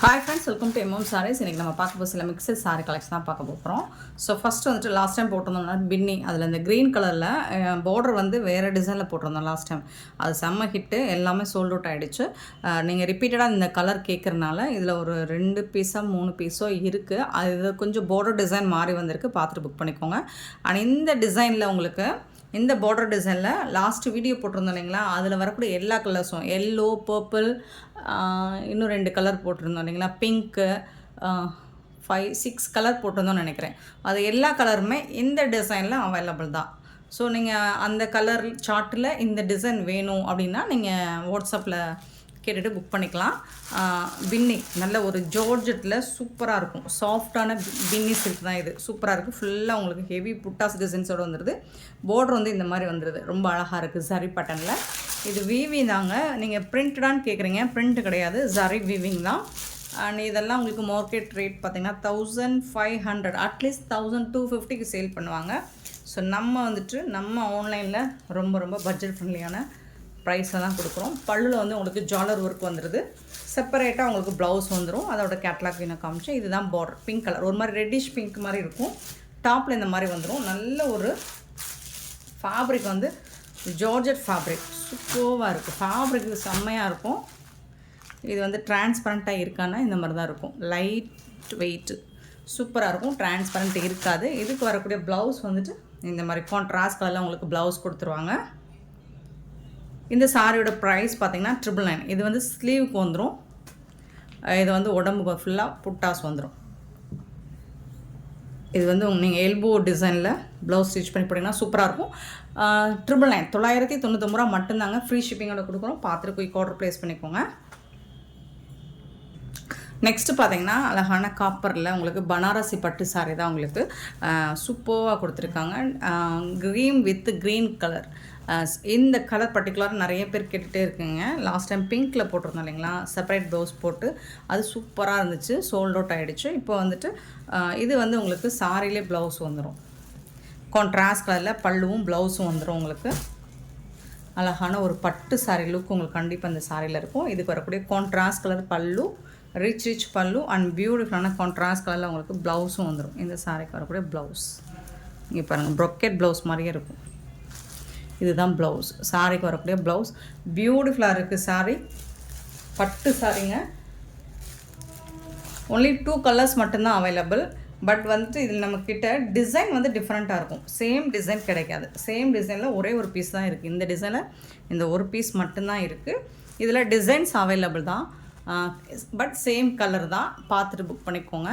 Hi friends, welcome to MM Sarees. இன்னைக்கு நம்ம பார்க்க போகிற சில மிக்சட் சாரி கலெக்ஷன் தான் பார்க்க போகிறோம். ஸோ ஃபஸ்ட்டு வந்துட்டு லாஸ்ட் டைம் போட்டிருந்தோம்னா பின்னி, அதில் இந்த க்ரீன் கலரில் பார்டர் வந்து வேறு டிசைனில் போட்டிருந்தோம் லாஸ்ட் டைம். அது செம்ம ஹிட்டு, எல்லாமே சோல்ட் அவுட் ஆகிடுச்சு. நீங்கள் ரிப்பீட்டடாக இந்த கலர் கேட்குறனால இதில் ஒரு 2 பீஸோ 3 பீஸோ இருக்குது. அது கொஞ்சம் பார்டர் டிசைன் மாறி வந்திருக்கு, பார்த்துட்டு புக் பண்ணிக்கோங்க. ஆனால் இந்த டிசைனில் உங்களுக்கு இந்த பார்டர் டிசைனில் லாஸ்ட்டு வீடியோ போட்டிருந்தோம் இல்லைங்களா, அதில் வரக்கூடிய எல்லா கலர்ஸும் எல்லோ, பர்பிள், இன்னும் 2 கலர் போட்டிருந்தோம் இல்லைங்களா, பிங்க்கு, 5-6 கலர் போட்டிருந்தோம்னு நினைக்கிறேன். அது எல்லா கலருமே இந்த டிசைனில் அவைலபிள் தான். ஸோ நீங்கள் அந்த கலர் சார்ட்டில் இந்த டிசைன் வேணும் அப்படின்னா நீங்கள் வாட்ஸ்அப்பில் கேட்டுட்டு புக் பண்ணிக்கலாம். பின்னி நல்ல ஒரு ஜார்ஜெட்டில் சூப்பராக இருக்கும், சாஃப்டான பின்னி சில்க் தான் இது, சூப்பராக இருக்குது. ஃபுல்லாக உங்களுக்கு ஹெவி புட்டாஸ் டிசைன்ஸோடு வந்துடுது. பார்டர் வந்து இந்த மாதிரி வந்துடுது, ரொம்ப அழகாக இருக்குது சரி பட்டனில். இது வீவிங் தாங்க. நீங்கள் பிரிண்டடான்னு கேட்குறீங்க, பிரிண்ட் கிடையாது, சரி வீவிங் தான். அண்ட் இதெல்லாம் உங்களுக்கு மார்க்கெட் ரேட் பார்த்திங்கன்னா 1500, அட்லீஸ்ட் 1250க்கு சேல் பண்ணுவாங்க. ஸோ நம்ம வந்துட்டு நம்ம ஆன்லைனில் ரொம்ப பட்ஜெட் ஃப்ரெண்ட்லியான ப்ரைஸில் தான் கொடுக்குறோம். பல்லில் வந்து உங்களுக்கு ஜாலர் ஒர்க் வந்துடுது, செப்பரேட்டாக உங்களுக்கு ப்ளவுஸ் வந்துடும். அதோட கேட்லாக் நான் காமிச்சேன். இதுதான் பார்டர், பிங்க் கலர், ஒரு மாதிரி ரெட்டிஷ் பிங்க் மாதிரி இருக்கும். டாப்பில் இந்த மாதிரி வந்துடும். நல்ல ஒரு ஃபேப்ரிக் வந்து ஜார்ஜெட் ஃபேப்ரிக், சூப்பராக இருக்குது. ஃபேப்ரிக் செம்மையாக இருக்கும். இது வந்து டிரான்ஸ்பரண்ட்டாக இருக்கான்னா இந்த மாதிரி தான் இருக்கும், லைட் வெயிட்டு, சூப்பராக இருக்கும். டிரான்ஸ்பரண்ட் இருக்காது. இதுக்கு வரக்கூடிய ப்ளவுஸ் வந்துட்டு இந்த மாதிரி கான்ட்ராஸ்ட் கலரில் உங்களுக்கு ப்ளவுஸ் கொடுத்துருவாங்க. இந்த சாரியோட ப்ரைஸ் பார்த்திங்கன்னா 999. இது வந்து ஸ்லீவுக்கு வந்துடும். இது வந்து உடம்புக்கு ஃபுல்லாக புட்டாஸ் வந்துடும். இது வந்து நீங்கள் எல்போ டிசைனில் ப்ளவுஸ் ஸ்டிச் பண்ணி போட்டிங்கன்னா சூப்பராக இருக்கும். 999 999 மட்டும்தாங்க. ஃப்ரீ ஷிப்பிங்கோட கொடுக்குறோம். பார்த்துட்டு குயிக் ஆர்டர் ப்ளேஸ் பண்ணிக்கோங்க. நெக்ஸ்ட்டு பார்த்தீங்கன்னா அழகான காப்பரில் உங்களுக்கு பனாரசி பட்டு சாரி தான் உங்களுக்கு சூப்பராக கொடுத்துருக்காங்க. Green with green colour. இந்த கலர் பர்டிகுலராக நிறைய பேர் கேட்டுகிட்டே இருக்குங்க. லாஸ்ட் டைம் பிங்க்கில் போட்டிருந்தோம் இல்லைங்களா, செப்பரேட் ப்ளவுஸ் போட்டு, அது சூப்பராக இருந்துச்சு, சோல்ட் அவுட் ஆகிடுச்சு. இப்போ வந்துட்டு இது வந்து உங்களுக்கு சாரிலே ப்ளவுஸ் வந்துடும். கான்ட்ராஸ்ட் கலரில் பல்லுவும் ப்ளவுஸும் வந்துடும். உங்களுக்கு அழகான ஒரு பட்டு சாரி லுக் உங்களுக்கு கண்டிப்பாக இந்த சாரியில் இருக்கும். இதுக்கு வரக்கூடிய கான்ட்ராஸ்ட் கலர் பல்லு, ரிச் பல்லு அண்ட் பியூட்டிஃபுல்லான கான்ட்ராஸ்ட் கலரில் உங்களுக்கு ப்ளவுஸும் வந்துடும். இந்த சாரிக்கு வரக்கூடிய ப்ளவுஸ் இங்கே பாருங்கள், ப்ரொக்கெட் ப்ளவுஸ் மாதிரியே இருக்கும். இதுதான் ப்ளவுஸ், சாரிக்கு வரக்கூடிய ப்ளவுஸ். பியூட்டிஃபுல்லாக இருக்குது சாரி, பட்டு சாரிங்க. ஒன்லி 2 கலர்ஸ் மட்டும்தான் அவைலபிள். பட் வந்துட்டு இதில் நம்மக்கிட்ட டிசைன் வந்து டிஃப்ரெண்ட்டாக இருக்கும், சேம் டிசைன் கிடைக்காது. சேம் டிசைனில் ஒரே ஒரு பீஸ் தான் இருக்குது. இந்த டிசைனில் இந்த ஒரு பீஸ் மட்டும்தான் இருக்குது. இதில் டிசைன்ஸ் அவைலபிள் தான், பட் சேம் கலர் தான். பார்த்துட்டு புக் பண்ணிக்கோங்க.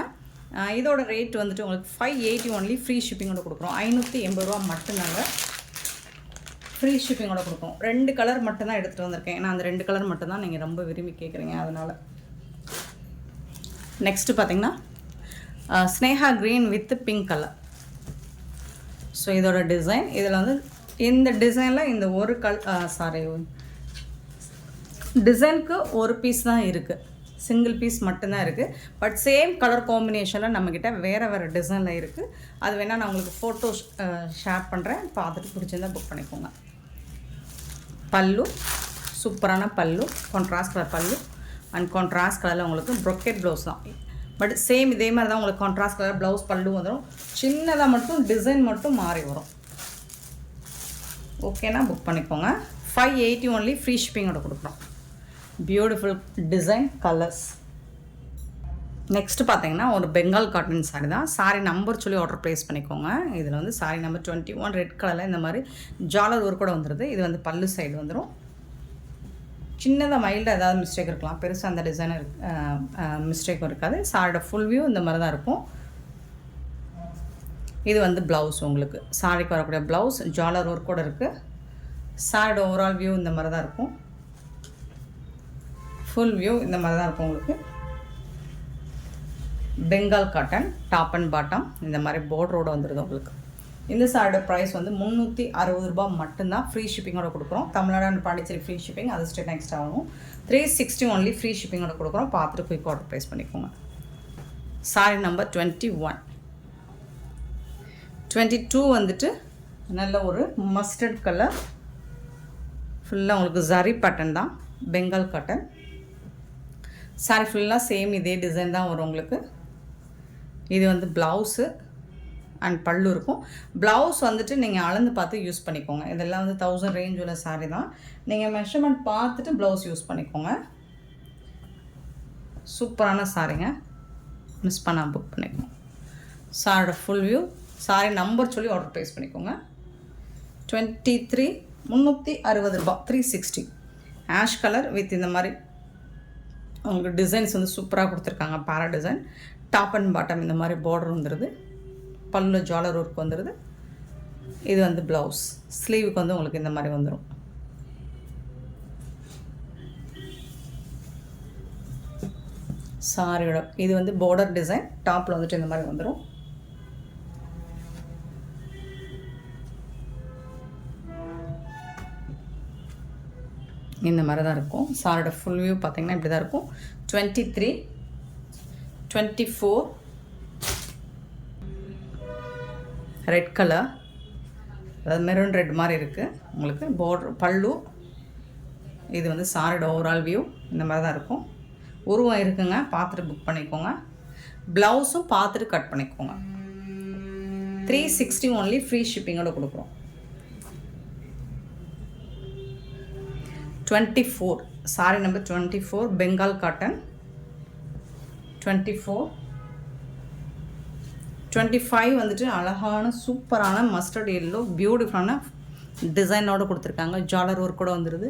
இதோட ரேட் வந்துட்டு உங்களுக்கு 580 ஒன்லி. ஃப்ரீ ஷிப்பிங்கோட கொடுக்குறோம். 580 ரூபா மட்டும்தாங்க. ஃப்ரீ ஷிப்பிங்கோட கொடுக்கும். 2 கலர் மட்டும்தான் எடுத்துகிட்டு வந்திருக்கேன், ஏன்னா அந்த 2 கலர் மட்டும்தான் நீங்கள் ரொம்ப விரும்பி கேட்குறீங்க, அதனால். நெக்ஸ்ட்டு பார்த்தீங்கன்னா Sneha green with pink colour. So இதோட டிசைன், இதில் வந்து இந்த டிசைனில் இந்த ஒரு டிசைனுக்கு ஒரு பீஸ் தான் இருக்குது, சிங்கிள் பீஸ் மட்டும்தான் இருக்குது. பட் சேம் கலர் காம்பினேஷனில் நம்மக்கிட்ட வேறு டிசைனில் இருக்குது. அது வேணால் நான் உங்களுக்கு ஃபோட்டோஸ் ஷேர் பண்ணுறேன், பார்த்துட்டு பிடிச்சிருந்தால் புக் பண்ணிக்கோங்க. பல்லு சூப்பரான பல்லு, கான்ட்ராஸ்ட் கலர் பல்லு அண்ட் கான்ட்ராஸ்ட் கலரில் உங்களுக்கு ப்ரொக்கெட் ப்ளவுஸ் தான். பட் சேம் இதே மாதிரி தான் உங்களுக்கு கான்ட்ராஸ்ட் கலர் ப்ளவுஸ் பல்லு வந்துடும். சின்னதாக மட்டும் டிசைன் மட்டும் மாறி வரும். ஓகேனா புக் பண்ணிக்கோங்க. 580 ஒன்லி. ஃப்ரீ ஷிப்பிங்கோட கொடுக்குறோம். Beautiful design colours. நெக்ஸ்ட்டு பார்த்தீங்கன்னா ஒரு பெங்கால் காட்டன் சாரி தான். சாரி நம்பர் சொல்லி ஆர்டர் ப்ளேஸ் பண்ணிக்கோங்க. இதில் வந்து சாரி நம்பர் 21 ரெட் கலரில் இந்த மாதிரி ஜாலர் ஒர்க் கூட வந்துடுது. இது வந்து பல்லு சைடு வந்துடும். சின்னதாக மைல்டாக ஏதாவது மிஸ்டேக் இருக்கலாம், பெருசாக அந்த டிசைனர் மிஸ்டேக்கும் இருக்காது. சாரியோட ஃபுல் வியூ இந்த மாதிரி தான் இருக்கும். இது வந்து ப்ளவுஸ், உங்களுக்கு சாரிக்கு வரக்கூடிய ப்ளவுஸ் ஜாலர் ஒர்க் கூட இருக்குது. சாரியோட ஓவரால் வியூ இந்த மாதிரி தான் இருக்கும். ஃபுல் வியூ இந்த மாதிரி தான் இருக்கும். உங்களுக்கு Bengal cotton top and bottom இந்த மாதிரி பார்டரோடு வந்துடுது உங்களுக்கு. இந்த சாரியோட ப்ரைஸ் வந்து 360 ரூபா மட்டும்தான். ஃப்ரீ ஷிப்பிங்கோட கொடுக்குறோம். Tamil Nadu and Pondicherry free shipping, அது ஸ்டேட் நெக்ஸ்ட் ஆகும். 360 ஒன்லி. ஃப்ரீ ஷிப்பிங்கோட கொடுக்குறோம். பார்த்துட்டு குயிக் ஆர்டர் ப்ளேஸ் பண்ணிக்கோங்க. Sorry number 21. 22 வந்துட்டு நல்ல ஒரு மஸ்டர்ட் கலர், ஃபுல்லாக உங்களுக்கு ஜரி பேட்டர்ன் தான், பெங்கால் காட்டன். சாரி ஃபுல்லாக சேம் இதே டிசைன் தான் வரும் உங்களுக்கு. இது வந்து ப்ளவுஸு அண்ட் பல்லு இருக்கும். ப்ளவுஸ் வந்துட்டு நீங்கள் அளந்து பார்த்து யூஸ் பண்ணிக்கோங்க. இதெல்லாம் வந்து 1000 ரேஞ்ச் உள்ள சாரீ தான். நீங்கள் மெஷர்மெண்ட் பார்த்துட்டு ப்ளவுஸ் யூஸ் பண்ணிக்கோங்க. சூப்பரான சாரீங்க, மிஸ் பண்ணால் புக் பண்ணிக்கோங்க. சாரியோட ஃபுல் வியூ, சாரி நம்பர் சொல்லி ஆர்டர் ப்ளேஸ் பண்ணிக்கோங்க. 23 360 ரூபா, 360. ஆஷ் கலர் வித் இந்த மாதிரி உங்களுக்கு டிசைன்ஸ் வந்து சூப்பராக கொடுத்துருக்காங்க. பேரா டிசைன், டாப் அண்ட் பாட்டம் இந்த மாதிரி பார்டர் வந்துடுது. பல்லு ஜாலர் ஒர்க் வந்துடுது. இது வந்து ப்ளவுஸ், ஸ்லீவுக்கு வந்து உங்களுக்கு இந்த மாதிரி வந்துடும். சாரியோட இது வந்து பார்டர் டிசைன், டாப்பில் வந்துட்டு இந்த மாதிரி வந்துடும். இந்த மாதிரி தான் இருக்கும். சாரோட ஃபுல் வியூ பார்த்தீங்கன்னா இப்படி தான் இருக்கும். 23 24 ரெட் கலர், அதாவது மெரூன் ரெட் மாதிரி இருக்குது உங்களுக்கு. பார்டர் பல்லு, இது வந்து சாரோட ஓவரால் வியூ இந்த மாதிரி தான் இருக்கும். உருவம் இருக்குங்க, பார்த்துட்டு புக் பண்ணிக்கோங்க. ப்ளவுஸும் பார்த்துட்டு கட் பண்ணிக்கோங்க. 360 ஒன்லி, ஃப்ரீ ஷிப்பிங்கோடு கொடுக்குறோம். 24 சாரி நம்பர் 24 பெங்கால் காட்டன். 24 25 வந்துட்டு அழகான சூப்பரான மஸ்டர்ட் எல்லோ பியூட்டிஃபுல்லான டிசைனோடு கொடுத்துருக்காங்க. ஜாலர் ஒர்க் கூட வந்துடுது.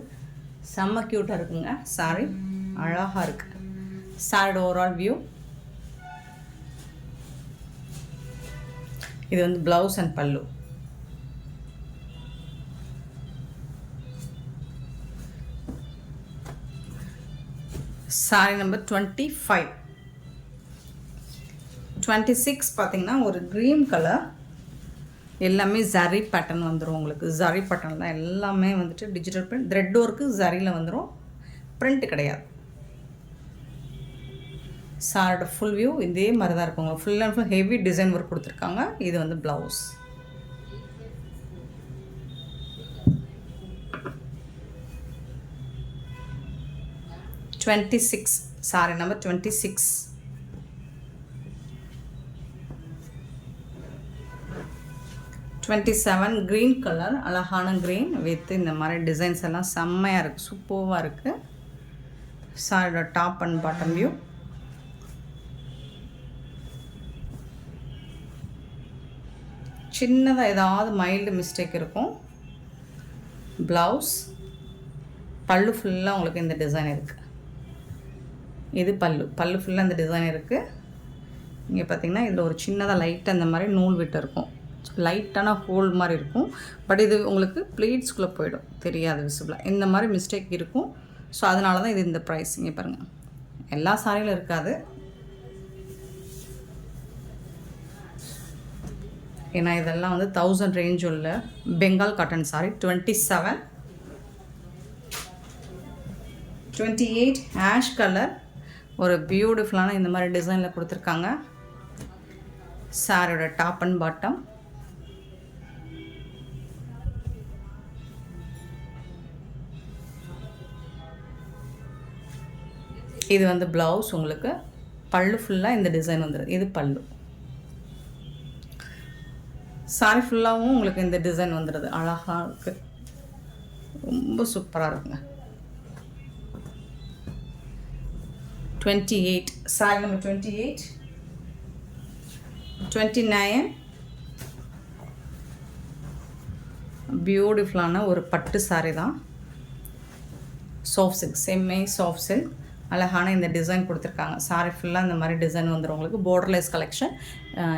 செம்ம க்யூட்டாக இருக்குங்க. சாரி அழகாக இருக்குது. சாரியோட ஓவரால் வியூ. இது வந்து ப்ளவுஸ் அண்ட் பல்லு. சாரி நம்பர் 25 26 பார்த்தீங்கன்னா ஒரு க்ரீன் கலர், எல்லாமே ஜரி பேட்டர்ன் வந்துடும் உங்களுக்கு. ஜரி பேட்டர்ன் தான் எல்லாமே வந்துட்டு டிஜிட்டல் பிரிண்ட், த்ரெட் ஒர்க்கு ஜரியில் வந்துடும், பிரிண்ட் கிடையாது. சாரோட ஃபுல் வியூ இதே மாதிரி தான் இருக்குங்க. Full and full heavy design work கொடுத்துருக்காங்க. இது வந்து blouse. Sari number 26. Green colour, அழகான க்ரீன் வித் இந்த மாதிரி டிசைன்ஸ் எல்லாம் செம்மையாக இருக்குது, சூப்பராக இருக்குது. சாரியோட டாப் அண்ட் பாட்டம் வியூ. சின்னதாக ஏதாவது மைல்டு மிஸ்டேக் இருக்கும். ப்ளவுஸ், பல்லு ஃபுல்லாக உங்களுக்கு இந்த டிசைன் இருக்குது. இது பல்லு ஃபுல்லாக இந்த டிசைன் இருக்குது. இங்கே பார்த்தீங்கன்னா இதில் ஒரு சின்னதாக லைட்டாக இந்த மாதிரி நூல் விட்டு இருக்கும், லைட்டான ஹோல் மாதிரி இருக்கும். பட் இது உங்களுக்கு ப்ளீட்ஸ்குள்ளே போயிடும், தெரியாது விசிபிளாக. இந்த மாதிரி மிஸ்டேக் இருக்கும். ஸோ அதனால தான் இது இந்த ப்ரைஸ். இங்கே பாருங்கள், எல்லா சாரியிலும் இருக்காது. ஏன்னா இதெல்லாம் வந்து 1000 ரேஞ்ச் உள்ள Bengal cotton sorry. 27 28 ash colour, ஒரு பியூட்டிஃபுல்லான இந்த மாதிரி டிசைனில் கொடுத்துருக்காங்க. சாரியோட டாப் அண்ட் பாட்டம். இது வந்து ப்ளவுஸ் உங்களுக்கு. பல்லு ஃபுல்லாக இந்த டிசைன் வந்துடுது. இது பல்லு. சாரி ஃபுல்லாகவும் உங்களுக்கு இந்த டிசைன் வந்துடுது. அழகாக இருக்குது, ரொம்ப சூப்பராக இருக்குங்க. 28 சாரி நம்பர் 28 29 பியூட்டிஃபுல்லான ஒரு பட்டு சாரி தான். சாஃப்ட் சில்க், செம்மை சாஃப்ட் சில்க். அழகான இந்த டிசைன் கொடுத்துருக்காங்க. சாரி ஃபுல்லாக இந்த மாதிரி டிசைன் வந்துடும் உங்களுக்கு. பார்டர்லெஸ் கலெக்ஷன்,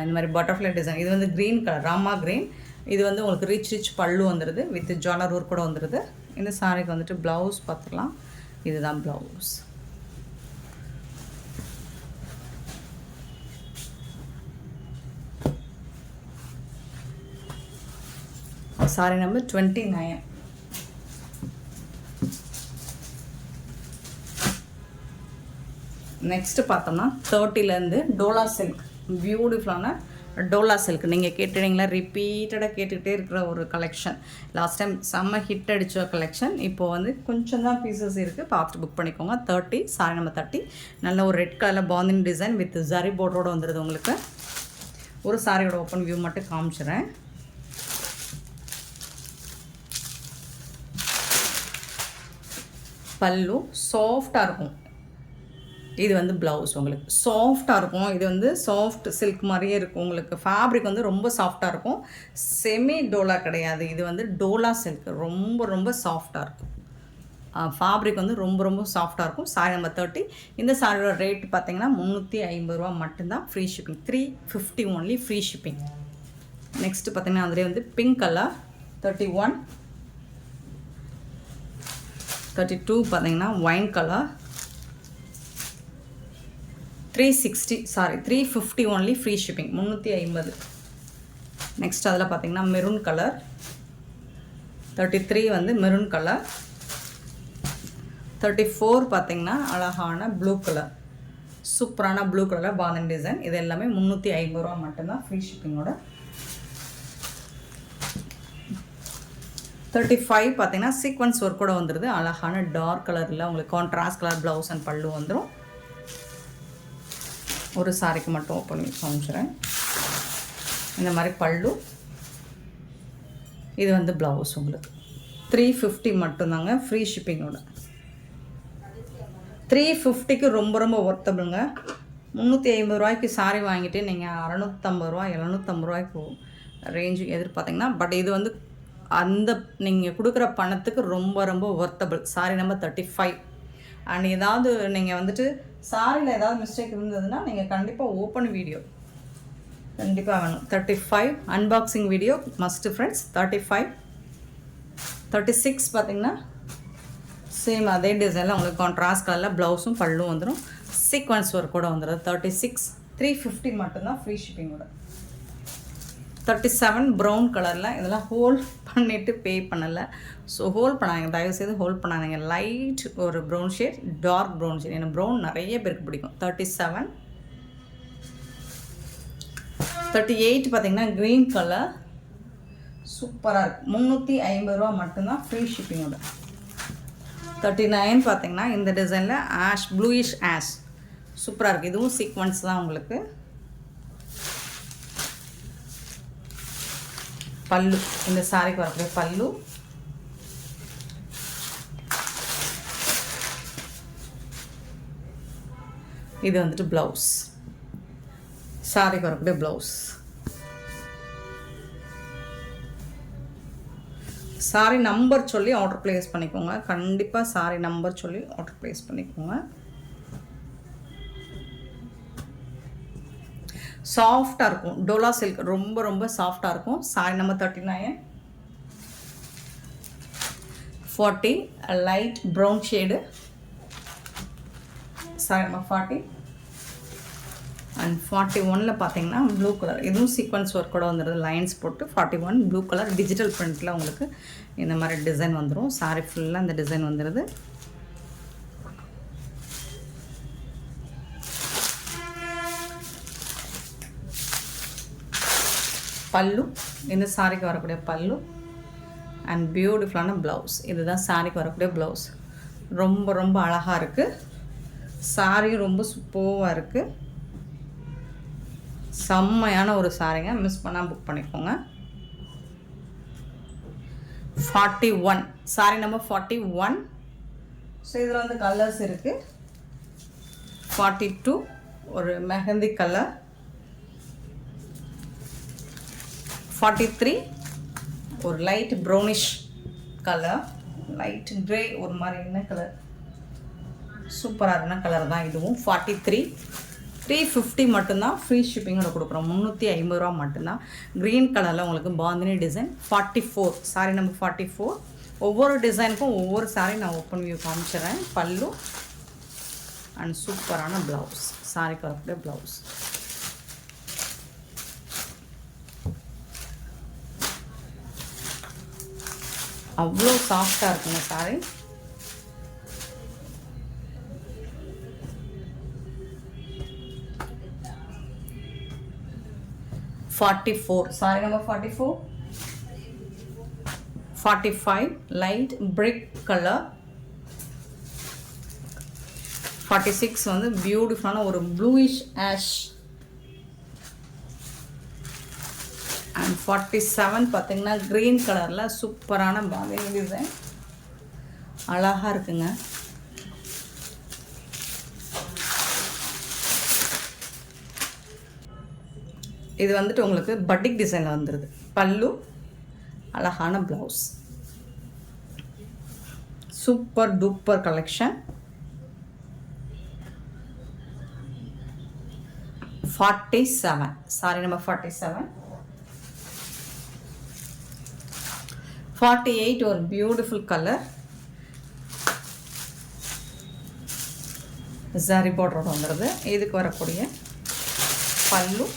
இந்த மாதிரி பட்டர்ஃப்ளை டிசைன். இது வந்து க்ரீன் கலர், ராமா க்ரீன். இது வந்து உங்களுக்கு ரிச் பல்லு வந்துடுது வித் ஜாலர் ஒர்க் கூட வந்துடுது. இந்த சாரிக்கு வந்துட்டு ப்ளவுஸ் பார்த்துக்கலாம். இதுதான் ப்ளவுஸ். சாரி நம்பர் 29. நெக்ஸ்ட்டு பார்த்தோம்னா 30லேருந்து டோலா சில்க், பியூட்டிஃபுல்லான டோலா சில்க் நீங்கள் கேட்டுட்டீங்களா, ரிப்பீட்டடாக கேட்டுக்கிட்டே இருக்கிற ஒரு கலெக்ஷன். லாஸ்ட் டைம் செம்ம ஹிட் அடித்த கலெக்ஷன். இப்போது வந்து கொஞ்சம் தான் பீசஸ் இருக்குது, பார்த்துட்டு புக் பண்ணிக்கோங்க. 30 சாரி நம்பர் 30. நல்ல ஒரு ரெட் கலரில் பாந்தினி டிசைன் வித் ஜரி போர்டரோடு வந்துடுது உங்களுக்கு. ஒரு சாரியோட ஓப்பன் வியூ மட்டும் காமிச்சிடுறேன். பல்லு சாஃப்டாக இருக்கும். இது வந்து ப்ளவுஸ் உங்களுக்கு சாஃப்டாக இருக்கும். இது வந்து சாஃப்ட் சில்க் மாதிரியே இருக்கும் உங்களுக்கு. ஃபேப்ரிக் வந்து ரொம்ப சாஃப்டாக இருக்கும். செமி டோலா கிடையாது, இது வந்து டோலா சில்க். ரொம்ப ரொம்ப சாஃப்டாக இருக்கும். ஃபேப்ரிக் வந்து ரொம்ப ரொம்ப சாஃப்டாக இருக்கும். சாரி நம்பர் 30. இந்த சாரியோட ரேட் பார்த்தீங்கன்னா 350 ரூபா மட்டும்தான். Free shipping. 350 only free shipping. Next பார்த்தீங்கன்னா அதிலே வந்து பிங்க் கலர் 31. 32 பார்த்தீங்கன்னா wine colour 350 only free shipping. 350. Next அதில் பார்த்தீங்கன்னா மெரூன் கலர் 33 வந்து மெரூன் கலர். 34 பார்த்தீங்கன்னா அழகான ப்ளூ கலர், சூப்பரான ப்ளூ கலரில் பாந்தன் டிசைன். இது எல்லாமே 350 ரூபா மட்டும்தான் ஃப்ரீ ஷிப்பிங்கோட. 35 பார்த்தீங்கன்னா சீக்வன்ஸ் ஒர்க் கூட வந்துடுது. அழகான டார்க் கலரில் உங்களுக்கு கான்ட்ராஸ்ட் கலர் ப்ளவுஸ் அண்ட் பல்லு வந்துடும். ஒரு சாரிக்கு மட்டும் ஓப்பன் பண்ணி காமிச்சிடுறேன். இந்த மாதிரி பல்லு, இது வந்து ப்ளவுஸ் உங்களுக்கு. 350 மட்டும்தாங்க ஃப்ரீ ஷிப்பிங்கோட. 350க்கு ரொம்ப ரொம்ப ஒர்த்தபிளுங்க. 350 ரூபாய்க்கு சாரி வாங்கிட்டு நீங்கள் 650 ரூபா 750 ரூபாய்க்கு ரேஞ்சு எதிர்பார்த்தீங்கன்னா, பட் இது வந்து அந்த நீங்கள் கொடுக்குற பணத்துக்கு ரொம்ப ரொம்ப ஒர்த்தபிள். Sorry number 35. அண்ட் ஏதாவது நீங்கள் வந்துட்டு சாரியில் ஏதாவது மிஸ்டேக் இருந்ததுன்னா நீங்கள் கண்டிப்பாக ஓப்பன் வீடியோ கண்டிப்பாக வேணும். 35 அன்பாக்சிங் வீடியோ மஸ்ட்டு ஃப்ரெண்ட்ஸ். 35. 36 பார்த்தீங்கன்னா சேம் அதே டிசைனில் உங்களுக்கு கான்ட்ராஸ்ட் கலரில் ப்ளவுஸும் பல்லும் வந்துடும். சீக்வன்ஸ் ஒர்க் கூட வந்துடும். 36 350 மட்டும்தான் ஃப்ரீ ஷிப்பிங்கோட. 37 ப்ரௌன் கலரில். இதெல்லாம் ஹோல்ட் பண்ணிவிட்டு பே பண்ணலை. ஸோ ஹோல்ட் பண்ணாங்க, தயவுசெய்து ஹோல்ட் பண்ணாதீங்க. லைட் ஒரு brown shade, dark brown shade. எனக்கு ப்ரௌன் நிறைய பேருக்கு பிடிக்கும். 37. 38 பார்த்தீங்கன்னா க்ரீன் கலர் சூப்பராக இருக்குது. 350 ரூபா மட்டும்தான் ஃப்ரீ ஷிப்பிங்கோட. 39 பார்த்தீங்கன்னா இந்த டிசைனில் ஆஷ், ப்ளூயிஷ் ஆஷ் சூப்பராக இருக்குது. இதுவும் சீக்வன்ஸ் தான் உங்களுக்கு. பல்லு, இந்த சாரிக்கு வரக்கூடிய பல்லு. இது வந்துட்டு ப்ளவுஸ், சாரிக்கு வரக்கூடிய ப்ளவுஸ். சாரி நம்பர் சொல்லி ஆர்டர் ப்ளேஸ் பண்ணிக்கோங்க. கண்டிப்பாக சாரி நம்பர் சொல்லி ஆர்டர் ப்ளேஸ் பண்ணிக்கோங்க. சாஃப்டாக இருக்கும். டோலா சில்க் ரொம்ப ரொம்ப சாஃப்டாக இருக்கும். Sari number 39. 40 light brown shade. Sari number 40. And 41ல் பார்த்தீங்கன்னா ப்ளூ கலர். இதுவும் சீக்வன்ஸ் ஒர்க் கூட வந்துடுது, லைன்ஸ் போட்டு. 41 ப்ளூ கலர் டிஜிட்டல் பிரிண்டில் உங்களுக்கு இந்த மாதிரி டிசைன் வந்துடும். சாரி ஃபுல்லாக இந்த டிசைன் வந்துடுது. பல்லு, இந்த சாரிக்கு வரக்கூடிய பல்லு அண்ட் பியூட்டிஃபுல்லான ப்ளவுஸ். இதுதான் சாரிக்கு வரக்கூடிய ப்ளவுஸ். ரொம்ப ரொம்ப அழகாக இருக்குது. சாரியும் ரொம்ப சூப்பராக இருக்குது. செம்மையான ஒரு சாரிங்க, மிஸ் பண்ணால் புக் பண்ணிக்கோங்க. 41 சாரி நம்பர் 41. ஸோ இதில் வந்து கலர்ஸ் இருக்குது. 42 ஒரு மெஹந்தி கலர். 43 ஒரு light brownish colour, light grey ஒரு மாதிரி என்ன கலர், சூப்பராக இருந்த கலர் தான் இதுவும். 43 350 மட்டும்தான் ஃப்ரீ ஷிப்பிங்கோட கொடுக்குறோம். 350 ரூபா மட்டும்தான். க்ரீன் கலரில் உங்களுக்கு பாந்தினி டிசைன். 44 sorry number 44. ஒவ்வொரு டிசைனுக்கும் ஒவ்வொரு சாரி நான் ஓப்பன் வியூ காமிச்சிடுறேன். பல்லு அண்ட் சூப்பரான ப்ளவுஸ், சாரிக்கு வரக்கூடிய ப்ளவுஸ். அவ்வளோ சாஃப்டாக இருக்குங்க sorry. 44, saree number 44. 45, light brick color. 46 வந்து பியூட்டிஃபுல்லான ஒரு ப்ளூயிஷ் ஆஷ். அண்ட் 47 பார்த்தீங்கன்னா க்ரீன் கலரில் சூப்பரான பாந்தினி டிசைன், அழகாக இருக்குங்க. இது வந்துட்டு உங்களுக்கு பட்டிக் டிசைனில் வந்துடுது. பல்லு, அழகான blouse, super duper collection. 47, sorry number 47. 48 ஒரு பியூட்டிஃபுல் கலர், ஜரி பார்டரோட வந்துடுது. இதுக்கு வரக்கூடிய பல்லு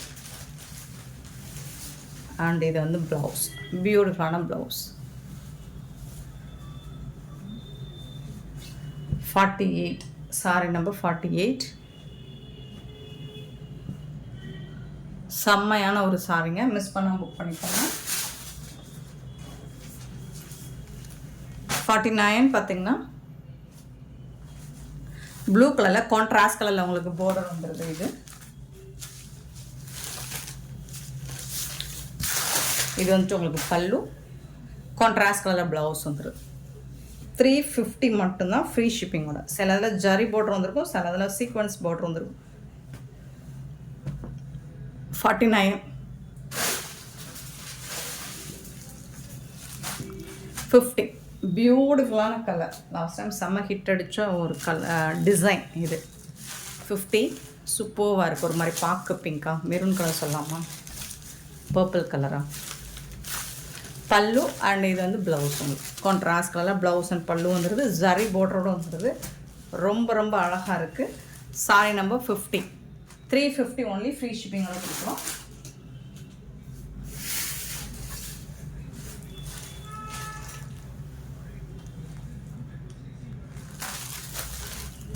அண்ட் இது வந்து ப்ளவுஸ், பியூட்டிஃபுல்லான ப்ளவுஸ். 48, sorry number 48. செம்மையான ஒரு சாரிங்க, மிஸ் பண்ணாமல் புக் பண்ணிக்கோங்க. 49 பார்த்தீங்கன்னா ப்ளூ கலரில் கான்ட்ராஸ்ட் கலரில் உங்களுக்கு பார்டர் வந்துடுது. இது வந்துட்டு உங்களுக்கு பல்லு, கான்ட்ராஸ்ட் கலரில் ப்ளவுஸ் வந்துடும். 350 மட்டும்தான் ஃப்ரீ ஷிப்பிங்கோட. சில இதில் ஜரி பார்டர் வந்துருக்கும், சில இதில் சீக்வன்ஸ் பார்டர் வந்துருக்கும். 49. 50 பியூட்டிஃபுல்லான கலர், லாஸ்ட் டைம் செம்ம ஹிட் அடித்த ஒரு டிசைன் இது. 50 சூப்பராக இருக்குது. ஒரு மாதிரி பார்க்க பிங்கா, மெரூன் கலர் சொல்லலாமா, பர்பிள் கலரா. பல்லு அண்ட் இது வந்து ப்ளவுஸ் உங்களுக்கு கான்ட்ராஸ்ட் கலரில் ப்ளவுஸ் அண்ட் பல்லு வந்துடுது. ஜரி பார்டரோடு வந்துடுது. ரொம்ப ரொம்ப அழகாக இருக்குது. Sorry number 50. 350 ஒன்லி, ஃப்ரீ ஷிப்பிங்கோட கொடுக்குறோம்.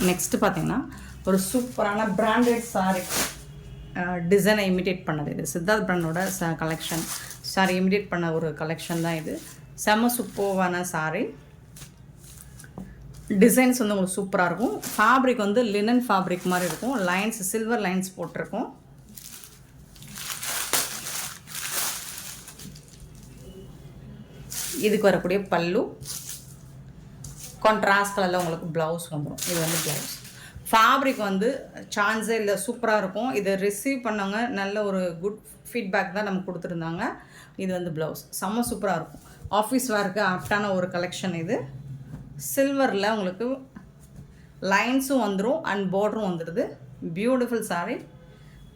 நெக்ஸ்ட்டு பார்த்தீங்கன்னா ஒரு சூப்பரான பிராண்டட் சாரி டிசைனை இமிடேட் பண்ணது. இது சித்தார்த் பிராண்டோட கலெக்ஷன் சாரி இமிடேட் பண்ண ஒரு கலெக்ஷன் தான் இது. செம்ம சூப்பரான சாரி டிசைன்ஸ் வந்து உங்களுக்கு சூப்பராக இருக்கும். ஃபேப்ரிக் வந்து லினன் ஃபேப்ரிக் மாதிரி இருக்கும். லைன்ஸ் சில்வர் லைன்ஸ் போட்டிருக்கும். இதுக்கு வரக்கூடிய பல்லு, கான்ட்ராஸ்ட் கலரில் உங்களுக்கு ப்ளவுஸ் வந்துடும். இது வந்து ப்ளவுஸ். ஃபேப்ரிக் வந்து சான்ஸே இல்லை, சூப்பராக இருக்கும். இதை ரிசீவ் பண்ணவங்க நல்ல ஒரு குட் ஃபீட்பேக் தான் நமக்கு கொடுத்துருந்தாங்க. இது வந்து ப்ளவுஸ் செம்ம சூப்பராக இருக்கும். ஆஃபீஸ் வேருக்கு ஆப்டான ஒரு கலெக்ஷன் இது. சில்வரில் உங்களுக்கு லைன்ஸும் வந்துடும் அண்ட் பார்டரும் வந்துடுது. பியூட்டிஃபுல் சாரீ.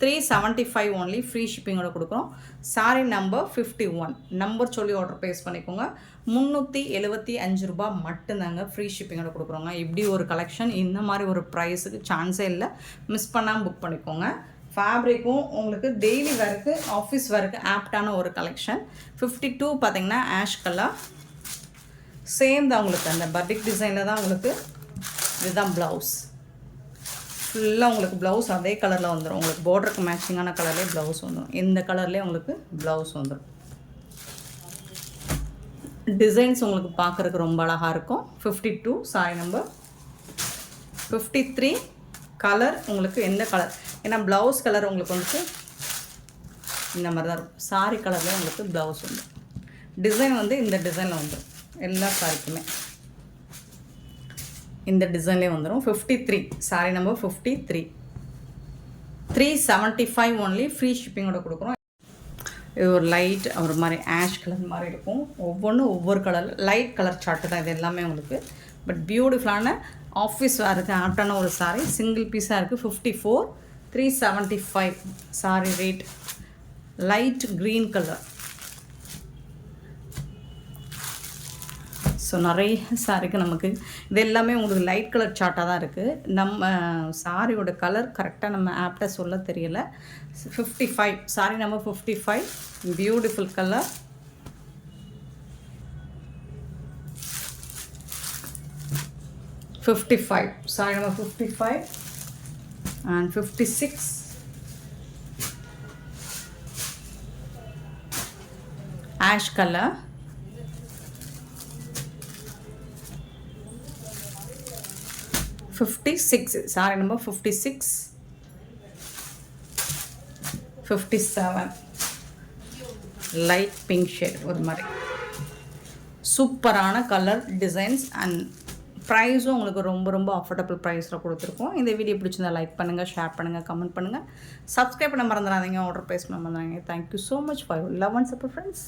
375 ஒன்லி, ஃப்ரீ ஷிப்பிங்கோட கொடுக்குறோம். சாரீ நம்பர் 51 நம்பர் சொல்லி ஆர்டர் ப்ளேஸ் பண்ணிக்கோங்க. 375 ரூபா மட்டும்தாங்க ஃப்ரீ ஷிப்பிங்கோட கொடுக்குறோங்க. இப்படி ஒரு கலெக்ஷன் இந்த மாதிரி ஒரு ப்ரைஸுக்கு சான்ஸே இல்லை, மிஸ் பண்ணாமல் புக் பண்ணிக்கோங்க. ஃபேப்ரிக்கும் உங்களுக்கு டெய்லி வேருக்கு ஆஃபீஸ் வேருக்கு ஆப்டான ஒரு கலெக்ஷன். 52 பார்த்தீங்கன்னா ஆஷ் கலர், சேம் தான் உங்களுக்கு அந்த பட்டிக் டிசைனில் தான் உங்களுக்கு. இதுதான் ப்ளவுஸ், ஃபுல்லாக உங்களுக்கு ப்ளவுஸ் அதே கலரில் வந்துடும். உங்களுக்கு பார்டருக்கு மேட்சிங்கான கலர்லேயே ப்ளவுஸ் வந்துடும். இந்த கலர்லேயே உங்களுக்கு ப்ளவுஸ் வந்துடும். டிசைன்ஸ் உங்களுக்கு பார்க்குறதுக்கு ரொம்ப அழகாக இருக்கும். 52 சாரி நம்பர் 53 கலர் உங்களுக்கு எந்த கலர், ஏன்னா ப்ளவுஸ் கலர் உங்களுக்கு வந்துட்டு இந்த மாதிரி தான் இருக்கும். சாரி கலர்லேயே உங்களுக்கு ப்ளவுஸ் வந்துடும். டிசைன் வந்து இந்த டிசைனில் வந்துடும். எல்லா சாரிக்குமே இந்த டிசைன்லேயே வந்துடும். 53 சாரி நம்பர் 53. 375 ஒன்லி, ஃப்ரீ ஷிப்பிங்கோட கொடுக்குறோம். இது ஒரு லைட் ஒரு மாதிரி ஆஷ் கலர் மாதிரி இருக்கும். ஒவ்வொன்றும் ஒவ்வொரு கலர் லைட் கலர் சார்ட்டு தான் இது எல்லாமே உங்களுக்கு. பட் பியூட்டிஃபுல்லான ஆஃபீஸ் வேருக்கு ஆப்டான ஒரு சாரீ. சிங்கிள் பீஸாக இருக்குது. 54. 375 sorry rate. Light green colour. So நிறைய சாரிக்கு நமக்கு இது எல்லாமே உங்களுக்கு லைட் கலர் சார்ட்டாக தான் இருக்குது. நம்ம சாரியோட கலர் கரெக்டாக நம்ம ஆப்டாக சொல்ல தெரியலை. 55 sorry number 55 beautiful colour. Sorry number 55 and 56 ash colour, sorry number 56, 57 light pink shade ஒரு மாதிரி சூப்பரான கலர் டிசைன்ஸ் அண்ட் ப்ரைஸும் உங்களுக்கு ரொம்ப ரொம்ப அஃபோர்டபுள் ப்ரைஸில் கொடுத்துருக்கோம். இந்த வீடியோ பிடிச்சிருந்தா லைக் பண்ணுங்கள், ஷேர் பண்ணுங்கள், கமெண்ட் பண்ணுங்கள், சப்ஸ்கிரைப் பண்ண மறந்துடாதீங்க, ஆர்டர் ப்ளேஸ் பண்ண மறந்துடாதீங்க. Thank you so much for your love and support friends.